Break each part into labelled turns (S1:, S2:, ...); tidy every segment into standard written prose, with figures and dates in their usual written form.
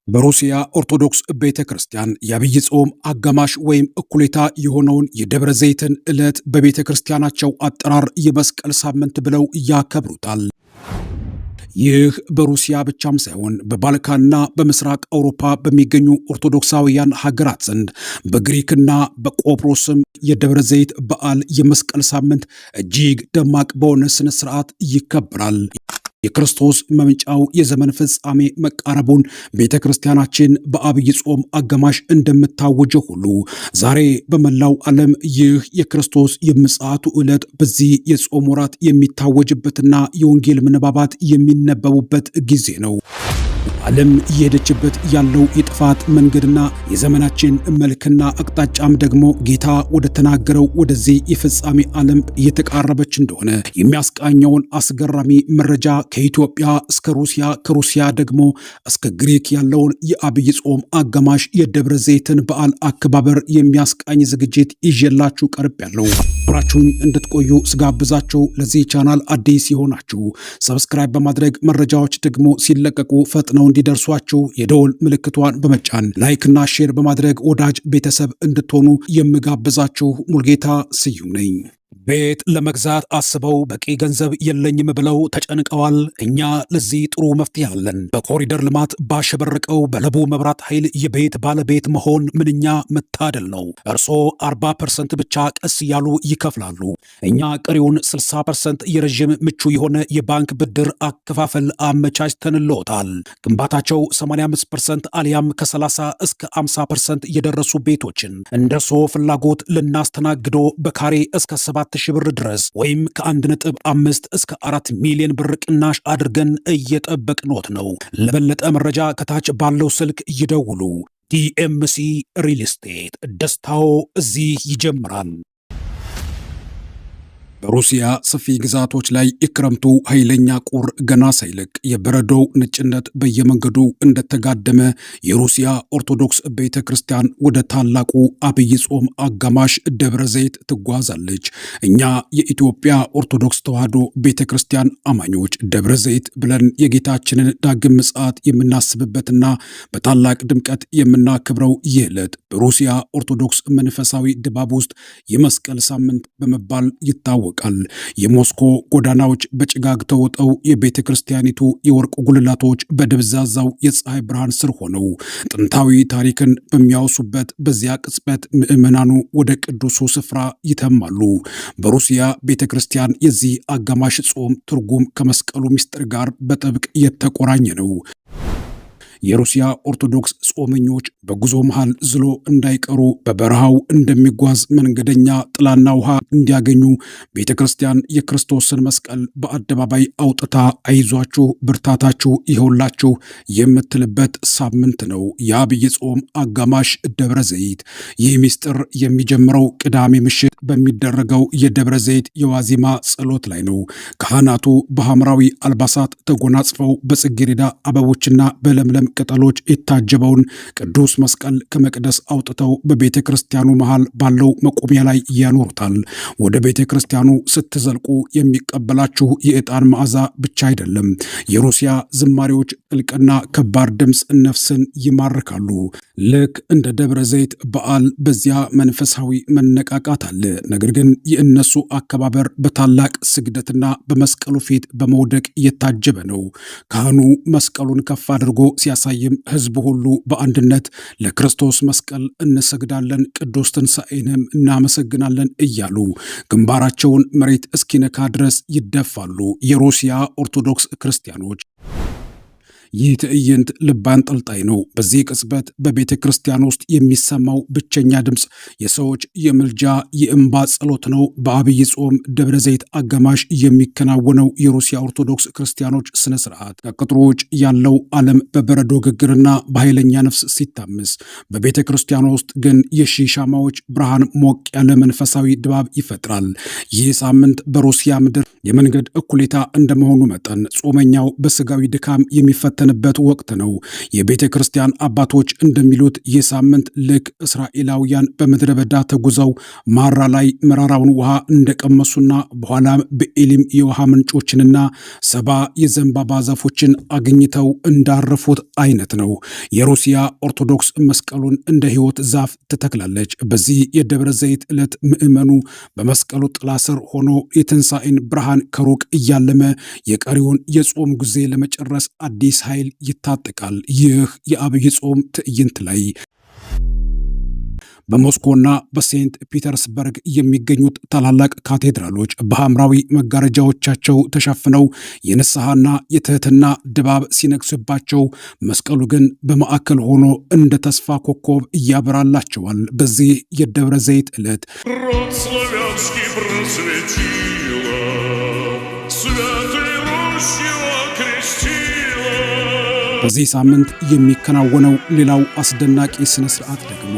S1: በሩሲያ ኦርቶዶክስ ቤተክርስቲያን የአብይ ጾም አጋማሽ ወይም እኩሌታ የሆነውን የደብረ ዘይትን ዕለት በቤተክርስቲያናቸው አጠራር የመስቀል ሳምንት ብለው ያከብሩታል። ይህ በሩሲያ ብቻም ሳይሆን በባልካንና በምስራቅ አውሮፓ በሚገኙ ኦርቶዶክሳውያን ሀገራት ዘንድ በግሪክና በቆጵሮስም የደብረ ዘይት በዓል የመስቀል ሳምንት እጅግ ደማቅ በሆነ ስነ ስርዓት ይከበራል። የክርስቶስ መምጫው የዘመን ፍጻሜ መቃረቡን ቤተ ክርስቲያናችን በአብይ ጾም አጋማሽ እንደምታወጀው ሁሉ ዛሬ በመላው ዓለም ይህ የክርስቶስ የምጽአቱ ዕለት በዚህ የጾም ወራት የሚታወጅበትና የወንጌል ምንባባት የሚነበቡበት ጊዜ ነው። ዓለም እየሄደችበት ያለው የጥፋት መንገድና የዘመናችን መልክና አቅጣጫም ደግሞ ጌታ ወደ ተናገረው ወደዚህ የፍጻሜ ዓለም እየተቃረበች እንደሆነ የሚያስቃኘውን አስገራሚ መረጃ ከኢትዮጵያ እስከ ሩሲያ፣ ከሩሲያ ደግሞ እስከ ግሪክ ያለውን የአብይ ጾም አጋማሽ የደብረ ዘይትን በዓል አከባበር የሚያስቃኝ ዝግጅት ይዤላችሁ ቀርቤያለሁ። አብራችሁኝ እንድትቆዩ ስጋብዛችሁ ለዚህ ቻናል አዲስ የሆናችሁ ሰብስክራይብ በማድረግ መረጃዎች ደግሞ ሲለቀቁ ፈጥነው እንዲደርሷችሁ የደወል ምልክቷን በመጫን ላይክና ሼር በማድረግ ወዳጅ ቤተሰብ እንድትሆኑ የምጋብዛችሁ ሙልጌታ ስዩም ነኝ። ቤት ለመግዛት አስበው በቂ ገንዘብ የለኝም ብለው ተጨንቀዋል? እኛ ለዚህ ጥሩ መፍትሄ አለን። በኮሪደር ልማት ባሸበረቀው በለቡ መብራት ኃይል የቤት ባለቤት መሆን ምንኛ መታደል ነው። እርስዎ 40% ብቻ ቀስ እያሉ ይከፍላሉ። እኛ ቀሪውን 60% የረዥም ምቹ የሆነ የባንክ ብድር አከፋፈል አመቻችተንልዎታል። ግንባታቸው 85% አሊያም ከ30 እስከ 50% የደረሱ ቤቶችን እንደርስዎ ፍላጎት ልናስተናግዶ በካሬ እስከ 7,000 ብር ድረስ ወይም ከ1.5 እስከ 4 ሚሊዮን ብር ቅናሽ አድርገን እየጠበቅኖት ነው። ለበለጠ መረጃ ከታች ባለው ስልክ ይደውሉ። ዲኤምሲ ሪል ስቴት፣ ደስታው እዚህ ይጀምራል። በሩሲያ ሰፊ ግዛቶች ላይ የክረምቱ ኃይለኛ ቁር ገና ሳይለቅ የበረዶው ነጭነት በየመንገዱ እንደተጋደመ የሩሲያ ኦርቶዶክስ ቤተ ክርስቲያን ወደ ታላቁ አብይ ጾም አጋማሽ ደብረ ዘይት ትጓዛለች። እኛ የኢትዮጵያ ኦርቶዶክስ ተዋሕዶ ቤተ ክርስቲያን አማኞች ደብረ ዘይት ብለን የጌታችንን ዳግም ምጽአት የምናስብበትና በታላቅ ድምቀት የምናከብረው ይህ ዕለት በሩሲያ ኦርቶዶክስ መንፈሳዊ ድባብ ውስጥ የመስቀል ሳምንት በመባል ይታወቃል። የሞስኮ ጎዳናዎች በጭጋግ ተውጠው የቤተ ክርስቲያኒቱ የወርቅ ጉልላቶች በደብዛዛው የፀሐይ ብርሃን ስር ሆነው ጥንታዊ ታሪክን በሚያወሱበት በዚያ ቅጽበት ምዕመናኑ ወደ ቅዱሱ ስፍራ ይተማሉ። በሩሲያ ቤተ ክርስቲያን የዚህ አጋማሽ ጾም ትርጉም ከመስቀሉ ምስጢር ጋር በጥብቅ የተቆራኘ ነው። የሩሲያ ኦርቶዶክስ ጾመኞች በጉዞ መሃል ዝሎ እንዳይቀሩ በበረሃው እንደሚጓዝ መንገደኛ ጥላና ውሃ እንዲያገኙ ቤተ ክርስቲያን የክርስቶስን መስቀል በአደባባይ አውጥታ አይዟችሁ ብርታታችሁ ይኸውላችሁ የምትልበት ሳምንት ነው የአብይ ጾም አጋማሽ ደብረ ዘይት። ይህ ምስጢር የሚጀምረው ቅዳሜ ምሽት በሚደረገው የደብረ ዘይት የዋዜማ ጸሎት ላይ ነው። ካህናቱ በሐምራዊ አልባሳት ተጎናጽፈው በጽጌረዳ አበቦችና በለምለም ቅጠሎች የታጀበውን ቅዱስ መስቀል ከመቅደስ አውጥተው በቤተ ክርስቲያኑ መሃል ባለው መቆሚያ ላይ ያኖሩታል። ወደ ቤተ ክርስቲያኑ ስትዘልቁ የሚቀበላችሁ የዕጣን መዓዛ ብቻ አይደለም። የሩሲያ ዝማሬዎች ጥልቅና ከባድ ድምፅ ነፍስን ይማርካሉ። ልክ እንደ ደብረ ዘይት በዓል በዚያ መንፈሳዊ መነቃቃት አለ። ነገር ግን የእነሱ አከባበር በታላቅ ስግደትና በመስቀሉ ፊት በመውደቅ የታጀበ ነው። ካህኑ መስቀሉን ከፍ አድርጎ ሲያሳይም ሕዝቡ ሁሉ በአንድነት ለክርስቶስ መስቀል እንሰግዳለን፣ ቅዱስ ትንሣኤንም እናመሰግናለን እያሉ ግንባራቸውን መሬት እስኪነካ ድረስ ይደፋሉ። የሩሲያ ኦርቶዶክስ ክርስቲያኖች ይህ ትዕይንት ልብ አንጠልጣይ ነው። በዚህ ቅጽበት በቤተ ክርስቲያን ውስጥ የሚሰማው ብቸኛ ድምፅ የሰዎች የምልጃ የእንባ ጸሎት ነው። በአብይ ጾም ደብረ ዘይት አጋማሽ የሚከናወነው የሩሲያ ኦርቶዶክስ ክርስቲያኖች ስነ ስርዓት ከቅጥሩ ውጭ ያለው ዓለም በበረዶ ግግርና በኃይለኛ ነፍስ ሲታመስ፣ በቤተ ክርስቲያን ውስጥ ግን የሺህ ሻማዎች ብርሃን ሞቅ ያለ መንፈሳዊ ድባብ ይፈጥራል። ይህ ሳምንት በሩሲያ ምድር የመንገድ እኩሌታ እንደመሆኑ መጠን ጾመኛው በስጋዊ ድካም የሚፈ የሚፈተንበት ወቅት ነው። የቤተ ክርስቲያን አባቶች እንደሚሉት ይህ ሳምንት ልክ እስራኤላውያን በምድረ በዳ ተጉዘው ማራ ላይ መራራውን ውሃ እንደቀመሱና በኋላም በኤሊም የውሃ ምንጮችንና 70 የዘንባባ ዛፎችን አግኝተው እንዳረፉት አይነት ነው። የሩሲያ ኦርቶዶክስ መስቀሉን እንደ ሕይወት ዛፍ ትተክላለች። በዚህ የደብረ ዘይት ዕለት ምዕመኑ በመስቀሉ ጥላ ስር ሆኖ የትንሣኤን ብርሃን ከሩቅ እያለመ የቀሪውን የጾም ጊዜ ለመጨረስ አዲስ ኃይል ይታጠቃል። ይህ የአብይ ጾም ትዕይንት ላይ በሞስኮና በሴንት ፒተርስበርግ የሚገኙት ታላላቅ ካቴድራሎች በሐምራዊ መጋረጃዎቻቸው ተሸፍነው የንስሐና የትህትና ድባብ ሲነግስባቸው፣ መስቀሉ ግን በማዕከል ሆኖ እንደ ተስፋ ኮከብ እያበራላቸዋል። በዚህ የደብረ ዘይት ዕለት በዚህ ሳምንት የሚከናወነው ሌላው አስደናቂ ስነ ስርዓት ደግሞ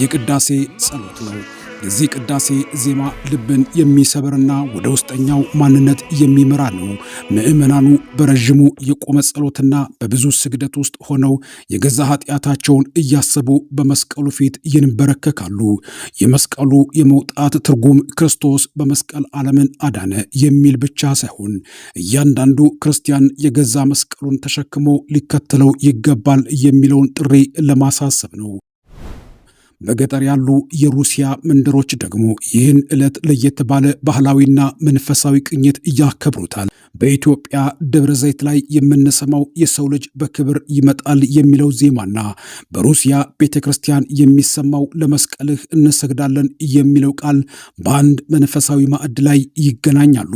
S1: የቅዳሴ ጸሎት ነው። የዚህ ቅዳሴ ዜማ ልብን የሚሰብርና ወደ ውስጠኛው ማንነት የሚመራ ነው። ምዕመናኑ በረዥሙ የቆመ ጸሎትና በብዙ ስግደት ውስጥ ሆነው የገዛ ኃጢአታቸውን እያሰቡ በመስቀሉ ፊት ይንበረከካሉ። የመስቀሉ የመውጣት ትርጉም ክርስቶስ በመስቀል ዓለምን አዳነ የሚል ብቻ ሳይሆን እያንዳንዱ ክርስቲያን የገዛ መስቀሉን ተሸክሞ ሊከተለው ይገባል የሚለውን ጥሪ ለማሳሰብ ነው። በገጠር ያሉ የሩሲያ መንደሮች ደግሞ ይህን ዕለት ለየት ባለ ባህላዊና መንፈሳዊ ቅኝት እያከብሩታል። በኢትዮጵያ ደብረ ዘይት ላይ የምንሰማው የሰው ልጅ በክብር ይመጣል የሚለው ዜማና በሩሲያ ቤተ ክርስቲያን የሚሰማው ለመስቀልህ እንሰግዳለን የሚለው ቃል በአንድ መንፈሳዊ ማዕድ ላይ ይገናኛሉ።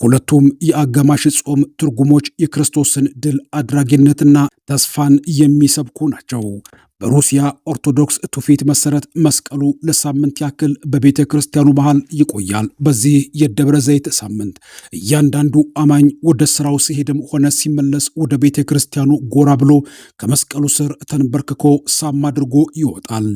S1: ሁለቱም የአጋማሽ ጾም ትርጉሞች የክርስቶስን ድል አድራጊነትና ተስፋን የሚሰብኩ ናቸው። በሩሲያ ኦርቶዶክስ ትውፊት መሰረት መስቀሉ ለሳምንት ያክል በቤተ ክርስቲያኑ መሃል ይቆያል። በዚህ የደብረ ዘይት ሳምንት እያንዳንዱ አማኝ ወደ ስራው ሲሄድም ሆነ ሲመለስ ወደ ቤተ ክርስቲያኑ ጎራ ብሎ ከመስቀሉ ስር ተንበርክኮ ሳም አድርጎ ይወጣል።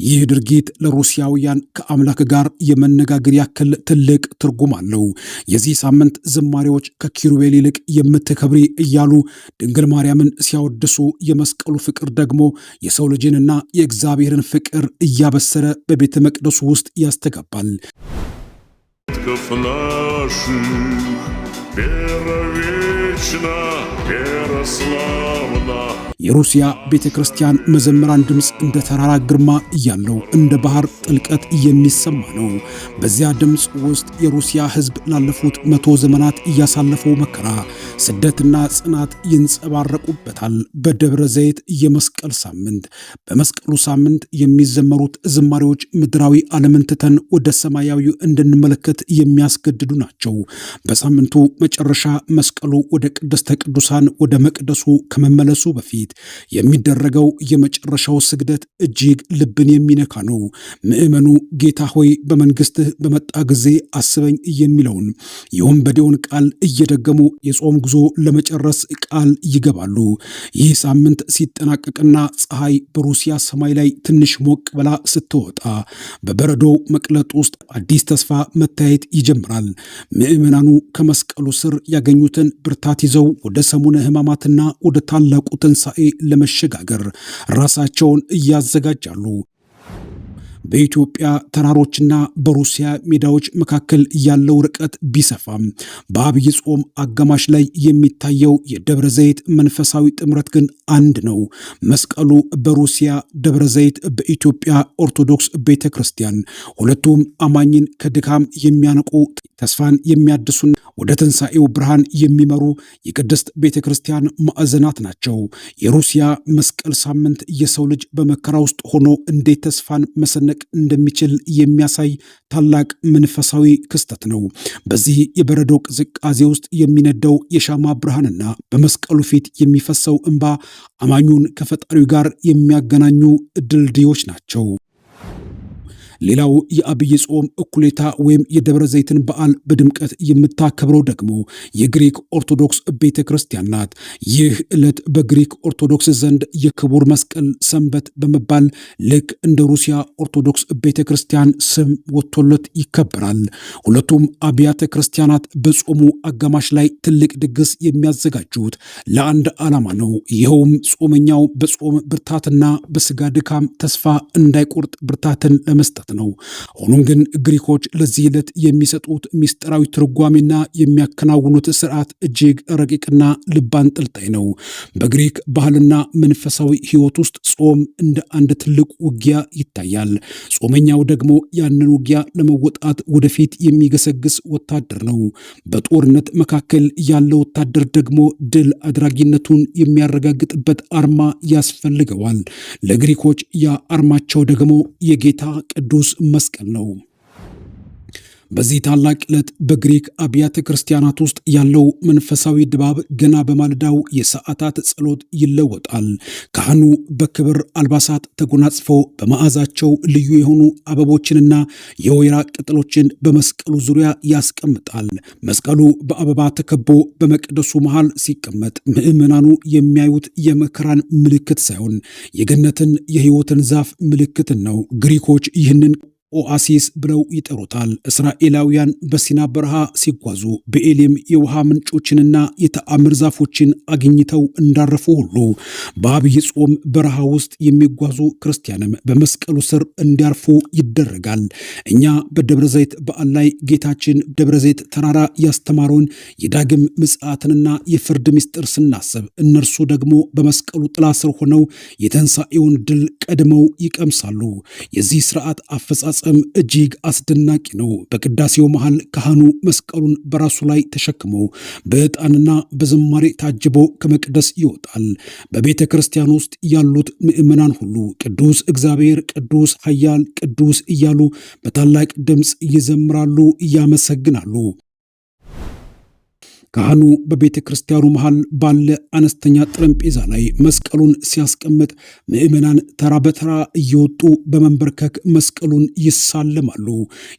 S1: ይህ ድርጊት ለሩሲያውያን ከአምላክ ጋር የመነጋገር ያክል ትልቅ ትርጉም አለው። የዚህ ሳምንት ዝማሬዎች ከኪሩቤል ይልቅ የምትከብሪ እያሉ ድንግል ማርያምን ሲያወድሱ፣ የመስቀሉ ፍቅር ደግሞ የሰው ልጅንና የእግዚአብሔርን ፍቅር እያበሰረ በቤተ መቅደሱ ውስጥ ያስተጋባል። የሩሲያ ቤተ ክርስቲያን መዘምራን ድምፅ እንደ ተራራ ግርማ እያለው እንደ ባህር ጥልቀት የሚሰማ ነው። በዚያ ድምፅ ውስጥ የሩሲያ ሕዝብ ላለፉት 100 ዘመናት እያሳለፈው መከራ፣ ስደትና ጽናት ይንጸባረቁበታል። በደብረ ዘይት የመስቀል ሳምንት በመስቀሉ ሳምንት የሚዘመሩት ዝማሬዎች ምድራዊ ዓለምን ትተን ወደ ሰማያዊ እንድንመለከት የሚያስገድዱ ናቸው። በሳምንቱ መጨረሻ መስቀሉ ወደ ቅድስተ ቅዱሳን ወደ መቅደሱ ከመመለሱ በፊት የሚደረገው የመጨረሻው ስግደት እጅግ ልብን የሚነካ ነው። ምዕመኑ ጌታ ሆይ በመንግሥትህ በመጣ ጊዜ አስበኝ የሚለውን የወንበዴውን ቃል እየደገሙ የጾም ጉዞ ለመጨረስ ቃል ይገባሉ። ይህ ሳምንት ሲጠናቀቅና ፀሐይ በሩሲያ ሰማይ ላይ ትንሽ ሞቅ ብላ ስትወጣ በበረዶ መቅለጥ ውስጥ አዲስ ተስፋ መታየት ይጀምራል። ምዕመናኑ ከመስቀሉ ስር ያገኙትን ብርታት ይዘው ወደ ሰሙነ ሕማማትና ወደ ታላቁ ትንሣኤ ለመሸጋገር ራሳቸውን እያዘጋጃሉ። በኢትዮጵያ ተራሮችና በሩሲያ ሜዳዎች መካከል ያለው ርቀት ቢሰፋም በአብይ ጾም አጋማሽ ላይ የሚታየው የደብረ ዘይት መንፈሳዊ ጥምረት ግን አንድ ነው። መስቀሉ በሩሲያ፣ ደብረ ዘይት በኢትዮጵያ ኦርቶዶክስ ቤተ ክርስቲያን። ሁለቱም አማኝን ከድካም የሚያነቁ ተስፋን የሚያድሱን ወደ ትንሣኤው ብርሃን የሚመሩ የቅድስት ቤተ ክርስቲያን ማዕዘናት ናቸው። የሩሲያ መስቀል ሳምንት የሰው ልጅ በመከራ ውስጥ ሆኖ እንዴት ተስፋን መሰነቅ እንደሚችል የሚያሳይ ታላቅ መንፈሳዊ ክስተት ነው። በዚህ የበረዶ ቅዝቃዜ ውስጥ የሚነደው የሻማ ብርሃንና በመስቀሉ ፊት የሚፈሰው እንባ አማኙን ከፈጣሪው ጋር የሚያገናኙ ድልድዮች ናቸው። ሌላው የአብይ ጾም እኩሌታ ወይም የደብረ ዘይትን በዓል በድምቀት የምታከብረው ደግሞ የግሪክ ኦርቶዶክስ ቤተ ክርስቲያን ናት። ይህ ዕለት በግሪክ ኦርቶዶክስ ዘንድ የክቡር መስቀል ሰንበት በመባል ልክ እንደ ሩሲያ ኦርቶዶክስ ቤተ ክርስቲያን ስም ወጥቶለት ይከበራል። ሁለቱም አብያተ ክርስቲያናት በጾሙ አጋማሽ ላይ ትልቅ ድግስ የሚያዘጋጁት ለአንድ ዓላማ ነው። ይኸውም ጾመኛው በጾም ብርታትና በስጋ ድካም ተስፋ እንዳይቆርጥ ብርታትን ለመስጠት ነው። ሆኖም ግን ግሪኮች ለዚህ ዕለት የሚሰጡት ምስጢራዊ ትርጓሜና የሚያከናውኑት ስርዓት እጅግ ረቂቅና ልብ አንጠልጣይ ነው። በግሪክ ባህልና መንፈሳዊ ሕይወት ውስጥ ጾም እንደ አንድ ትልቅ ውጊያ ይታያል። ጾመኛው ደግሞ ያንን ውጊያ ለመወጣት ወደፊት የሚገሰግስ ወታደር ነው። በጦርነት መካከል ያለ ወታደር ደግሞ ድል አድራጊነቱን የሚያረጋግጥበት አርማ ያስፈልገዋል። ለግሪኮች ያ አርማቸው ደግሞ የጌታ ቅዱስ መስቀል ነው። በዚህ ታላቅ ዕለት በግሪክ አብያተ ክርስቲያናት ውስጥ ያለው መንፈሳዊ ድባብ ገና በማለዳው የሰዓታት ጸሎት ይለወጣል። ካህኑ በክብር አልባሳት ተጎናጽፎ በመዓዛቸው ልዩ የሆኑ አበቦችንና የወይራ ቅጠሎችን በመስቀሉ ዙሪያ ያስቀምጣል። መስቀሉ በአበባ ተከቦ በመቅደሱ መሃል ሲቀመጥ ምዕመናኑ የሚያዩት የመከራን ምልክት ሳይሆን የገነትን የሕይወትን ዛፍ ምልክትን ነው። ግሪኮች ይህንን ኦአሲስ ብለው ይጠሩታል። እስራኤላውያን በሲና በረሃ ሲጓዙ በኤሊም የውሃ ምንጮችንና የተአምር ዛፎችን አግኝተው እንዳረፉ ሁሉ በአብይ ጾም በረሃ ውስጥ የሚጓዙ ክርስቲያንም በመስቀሉ ስር እንዲያርፉ ይደረጋል። እኛ በደብረ ዘይት በዓል ላይ ጌታችን ደብረ ዘይት ተራራ ያስተማረውን የዳግም ምጽአትንና የፍርድ ምስጢር ስናስብ፣ እነርሱ ደግሞ በመስቀሉ ጥላ ስር ሆነው የትንሣኤውን ድል ቀድመው ይቀምሳሉ። የዚህ ስርዓት አፈጻጸም እጅግ አስደናቂ ነው። በቅዳሴው መሃል ካህኑ መስቀሉን በራሱ ላይ ተሸክሞ በዕጣንና በዝማሬ ታጅቦ ከመቅደስ ይወጣል። በቤተ ክርስቲያን ውስጥ ያሉት ምዕመናን ሁሉ ቅዱስ እግዚአብሔር፣ ቅዱስ ኃያል፣ ቅዱስ እያሉ በታላቅ ድምፅ ይዘምራሉ፣ ያመሰግናሉ። ካህኑ በቤተ ክርስቲያኑ መሃል ባለ አነስተኛ ጠረጴዛ ላይ መስቀሉን ሲያስቀምጥ ምዕመናን ተራ በተራ እየወጡ በመንበርከክ መስቀሉን ይሳለማሉ።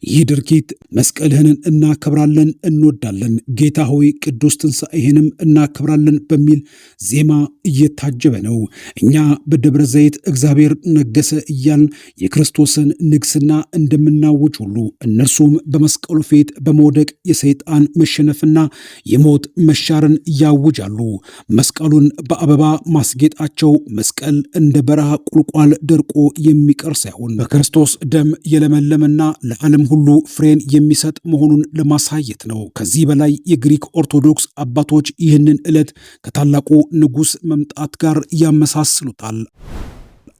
S1: ይህ ድርጊት መስቀልህን እናከብራለን፣ እንወዳለን፣ ጌታ ሆይ ቅዱስ ትንሣኤህንም እናከብራለን በሚል ዜማ እየታጀበ ነው። እኛ በደብረ ዘይት እግዚአብሔር ነገሰ እያልን የክርስቶስን ንግስና እንደምናውጅ ሁሉ እነርሱም በመስቀሉ ፊት በመውደቅ የሰይጣን መሸነፍና ሞት መሻርን ያውጃሉ። መስቀሉን በአበባ ማስጌጣቸው መስቀል እንደ በረሃ ቁልቋል ደርቆ የሚቀር ሳይሆን በክርስቶስ ደም የለመለመና ለዓለም ሁሉ ፍሬን የሚሰጥ መሆኑን ለማሳየት ነው። ከዚህ በላይ የግሪክ ኦርቶዶክስ አባቶች ይህንን ዕለት ከታላቁ ንጉሥ መምጣት ጋር ያመሳስሉታል።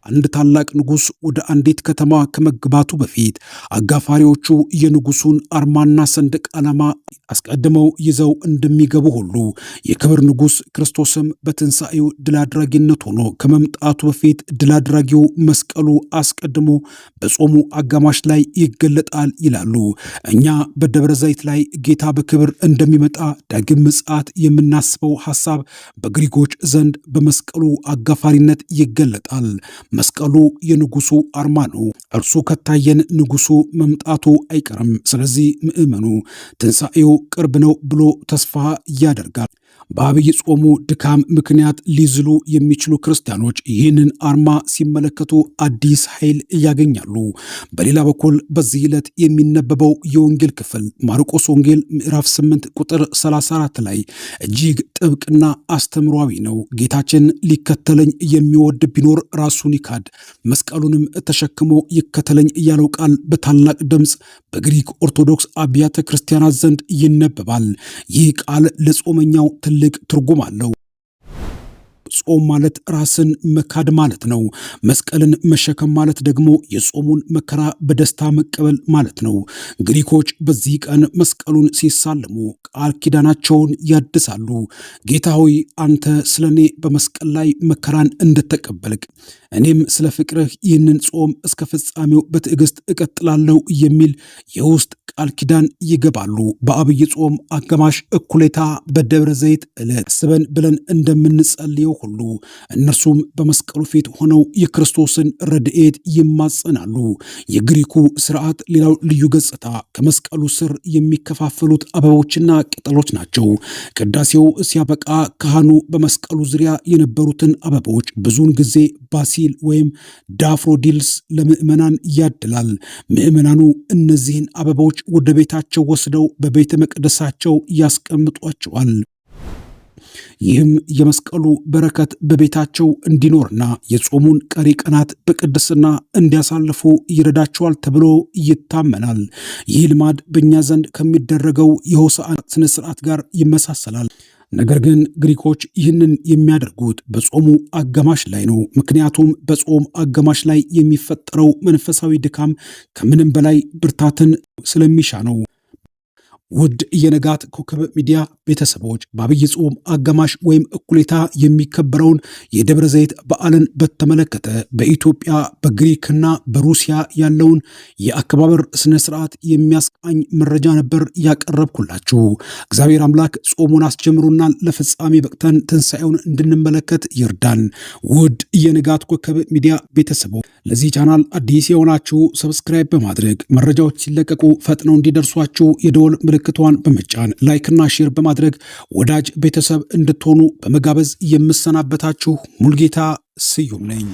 S1: አንድ ታላቅ ንጉሥ ወደ አንዲት ከተማ ከመግባቱ በፊት አጋፋሪዎቹ የንጉሱን አርማና ሰንደቅ ዓላማ አስቀድመው ይዘው እንደሚገቡ ሁሉ የክብር ንጉሥ ክርስቶስም በትንሣኤው ድል አድራጊነት ሆኖ ከመምጣቱ በፊት ድል አድራጊው መስቀሉ አስቀድሞ በጾሙ አጋማሽ ላይ ይገለጣል ይላሉ። እኛ በደብረ ዘይት ላይ ጌታ በክብር እንደሚመጣ ዳግም ምጽአት የምናስበው ሐሳብ በግሪኮች ዘንድ በመስቀሉ አጋፋሪነት ይገለጣል። መስቀሉ የንጉሱ አርማ ነው። እርሱ ከታየን ንጉሱ መምጣቱ አይቀርም። ስለዚህ ምዕመኑ ትንሣኤው ቅርብ ነው ብሎ ተስፋ ያደርጋል። በአብይ ጾሙ ድካም ምክንያት ሊዝሉ የሚችሉ ክርስቲያኖች ይህንን አርማ ሲመለከቱ አዲስ ኃይል ያገኛሉ። በሌላ በኩል በዚህ ዕለት የሚነበበው የወንጌል ክፍል ማርቆስ ወንጌል ምዕራፍ 8 ቁጥር 34 ላይ እጅግ ጥብቅና አስተምሯዊ ነው። ጌታችን ሊከተለኝ የሚወድ ቢኖር ራሱን ይካድ መስቀሉንም ተሸክሞ ይከተለኝ ያለው ቃል በታላቅ ድምፅ በግሪክ ኦርቶዶክስ አብያተ ክርስቲያናት ዘንድ ይነበባል። ይህ ቃል ለጾመኛው ትልቅ ትርጉም አለው። ጾም ማለት ራስን መካድ ማለት ነው። መስቀልን መሸከም ማለት ደግሞ የጾሙን መከራ በደስታ መቀበል ማለት ነው። ግሪኮች በዚህ ቀን መስቀሉን ሲሳለሙ ቃል ኪዳናቸውን ያድሳሉ። ጌታ ሆይ አንተ ስለኔ በመስቀል ላይ መከራን እንደተቀበልክ እኔም ስለ ፍቅርህ ይህንን ጾም እስከ ፍጻሜው በትዕግስት እቀጥላለሁ የሚል የውስጥ ቃል ኪዳን ይገባሉ። በአብይ ጾም አጋማሽ እኩሌታ በደብረ ዘይት ዕለት ስበን ብለን እንደምንጸልየው ሁሉ እነርሱም በመስቀሉ ፊት ሆነው የክርስቶስን ረድኤት ይማጸናሉ። የግሪኩ ስርዓት ሌላው ልዩ ገጽታ ከመስቀሉ ስር የሚከፋፈሉት አበቦችና ቅጠሎች ናቸው። ቅዳሴው ሲያበቃ ካህኑ በመስቀሉ ዙሪያ የነበሩትን አበቦች ብዙውን ጊዜ ባሲል ወይም ዳፍሮዲልስ ለምዕመናን ያድላል። ምዕመናኑ እነዚህን አበቦች ወደ ቤታቸው ወስደው በቤተ መቅደሳቸው ያስቀምጧቸዋል። ይህም የመስቀሉ በረከት በቤታቸው እንዲኖርና የጾሙን ቀሪ ቀናት በቅድስና እንዲያሳልፉ ይረዳቸዋል ተብሎ ይታመናል። ይህ ልማድ በእኛ ዘንድ ከሚደረገው የሆሳዕና ስነ ስርዓት ጋር ይመሳሰላል። ነገር ግን ግሪኮች ይህንን የሚያደርጉት በጾሙ አጋማሽ ላይ ነው። ምክንያቱም በጾም አጋማሽ ላይ የሚፈጠረው መንፈሳዊ ድካም ከምንም በላይ ብርታትን ስለሚሻ ነው። ውድ የንጋት ኮከብ ሚዲያ ቤተሰቦች በአብይ ጾም አጋማሽ ወይም እኩሌታ የሚከበረውን የደብረ ዘይት በዓልን በተመለከተ በኢትዮጵያ በግሪክና በሩሲያ ያለውን የአከባበር ስነ ስርዓት የሚያስቃኝ መረጃ ነበር ያቀረብኩላችሁ። እግዚአብሔር አምላክ ጾሙን አስጀምሮናል፣ ለፍጻሜ በቅተን ትንሣኤውን እንድንመለከት ይርዳን። ውድ የንጋት ኮከብ ሚዲያ ቤተሰቦች ለዚህ ቻናል አዲስ የሆናችሁ ሰብስክራይብ በማድረግ መረጃዎች ሲለቀቁ ፈጥነው እንዲደርሷችሁ የደወል ምልክቷን በመጫን ላይክና ሼር በማድረግ ወዳጅ ቤተሰብ እንድትሆኑ በመጋበዝ የምሰናበታችሁ ሙልጌታ ስዩም ነኝ።